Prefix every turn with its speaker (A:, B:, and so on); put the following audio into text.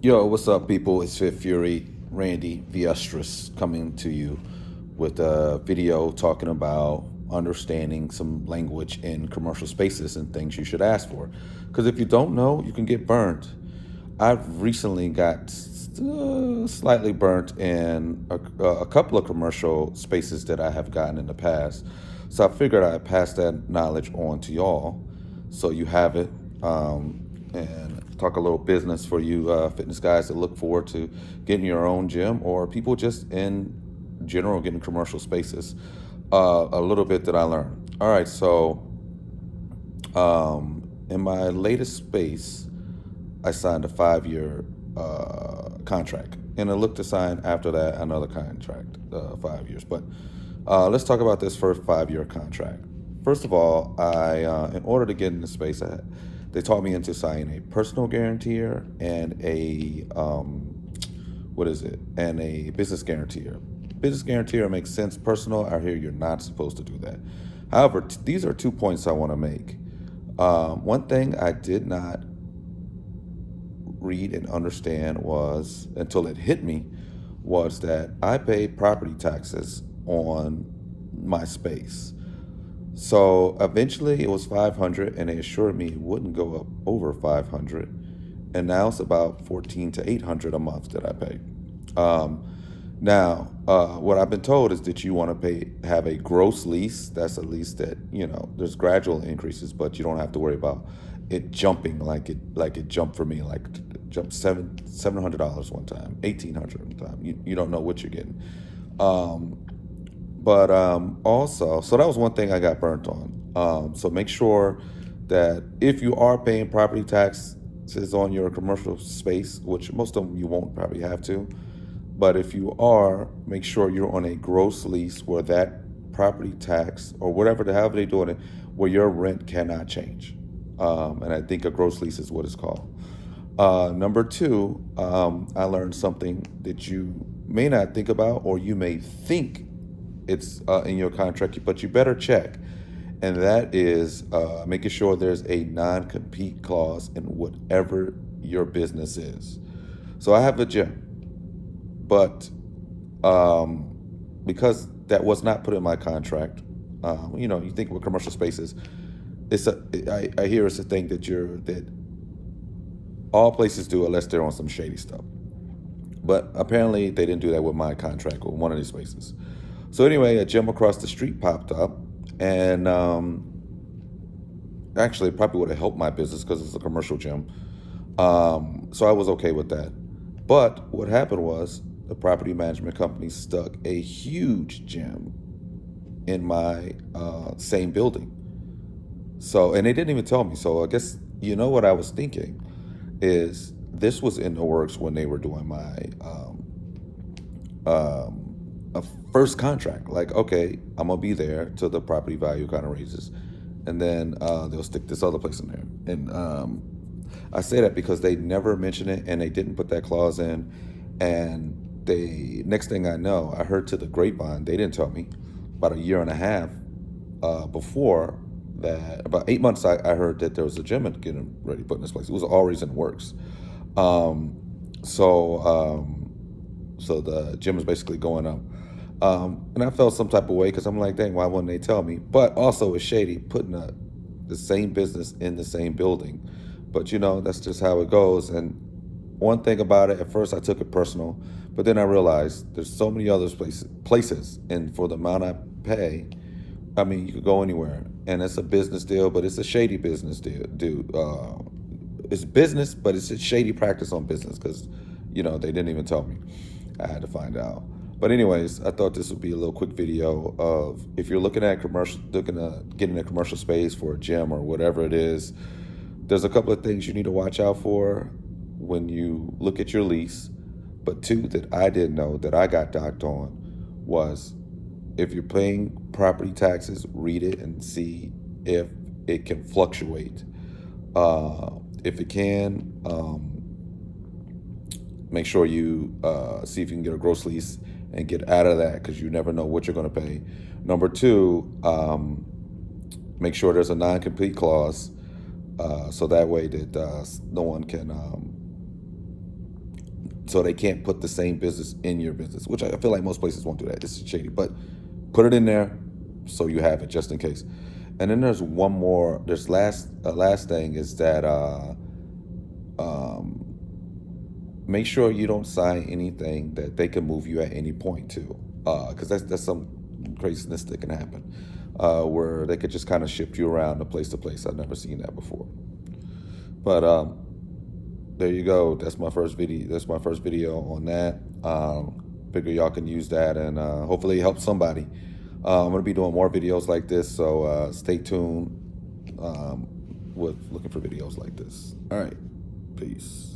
A: Yo, what's up, people? It's Fifth Fury, Randy Viestris, coming to you with a video talking about understanding some language in commercial spaces and things you should ask for. Because if you don't know, you can get burned. I've recently got slightly burnt in a couple of commercial spaces that I have gotten in the past. So I figured I'd pass that knowledge on to y'all so you have it. And talk a little business for you fitness guys that look forward to getting your own gym, or people just in general getting commercial spaces. A little bit that I learned. All right, so in my latest space, I signed a 5 year contract, and I looked to sign after that another contract, 5 years. But let's talk about this first 5 year contract. First of all, in order to get in the space, they taught me into signing a personal guarantor and and a business guarantor. Business guarantor makes sense. Personal, I hear you're not supposed to do that. However, these are 2 points I want to make. One thing I did not read and understand was, until it hit me, was that I pay property taxes on my space. So eventually it was 500, and they assured me it wouldn't go up over 500, and now it's about 14 to 800 a month that I pay. Now, what I've been told is that you want to have a gross lease. That's a lease that, there's gradual increases, but you don't have to worry about it jumping like it jumped for me, like it jumped $700 one time, $1,800 one time. You don't know what you're getting. But also, so that was one thing I got burnt on. So make sure that if you are paying property taxes on your commercial space, which most of them you won't probably have to, but if you are, make sure you're on a gross lease where that property tax or however they're doing it, where your rent cannot change. And I think a gross lease is what it's called. Number two, I learned something that you may not think about, or you may think it's in your contract, but you better check. And that is making sure there's a non-compete clause in whatever your business is. So I have a gym, but because that was not put in my contract, you think with commercial spaces, I hear it's a thing that all places do unless they're on some shady stuff. But apparently they didn't do that with my contract or one of these spaces. So anyway, a gym across the street popped up, and actually it probably would have helped my business because it's a commercial gym. So I was okay with that. But what happened was the property management company stuck a huge gym in my same building. So, and they didn't even tell me. So I guess, what I was thinking is this was in the works when they were doing my a first contract. Like, okay, I'm gonna be there till the property value kind of raises, and then they'll stick this other place in there. And I say that because they never mentioned it, and they didn't put that clause in. And next thing I know, I heard to the grapevine, they didn't tell me, about a year and a half before that, about 8 months, I heard that there was a gym getting ready to put in this place. It was always in the works. So the gym is basically going up. And I felt some type of way because I'm like, dang, why wouldn't they tell me? But also it's shady putting the same business in the same building. But that's just how it goes. And one thing about it, at first I took it personal, but then I realized there's so many other places, and for the amount I pay, I mean, you could go anywhere, and it's a business deal, but it's a shady business deal. It's business, but it's a shady practice on business because, they didn't even tell me. I had to find out. But anyways, I thought this would be a little quick video of if you're looking at getting a commercial space for a gym or whatever it is, there's a couple of things you need to watch out for when you look at your lease. But two that I didn't know that I got docked on was, if you're paying property taxes, read it and see if it can fluctuate. If it can, make sure you see if you can get a gross lease and get out of that, because you never know what you're going to pay. Number two, make sure there's a non-compete clause, so that way that no one can so they can't put the same business in your business, which I feel like most places won't do that. It's shady, but put it in there so you have it just in case. And then there's one more. There's last thing is that um, make sure you don't sign anything that they can move you at any point to, because that's some craziness that can happen, where they could just kind of shift you around to place. I've never seen that before. But there you go. That's my first video. That's my first video on that. Figure y'all can use that and hopefully help somebody. I'm gonna be doing more videos like this, so stay tuned with looking for videos like this. All right, peace.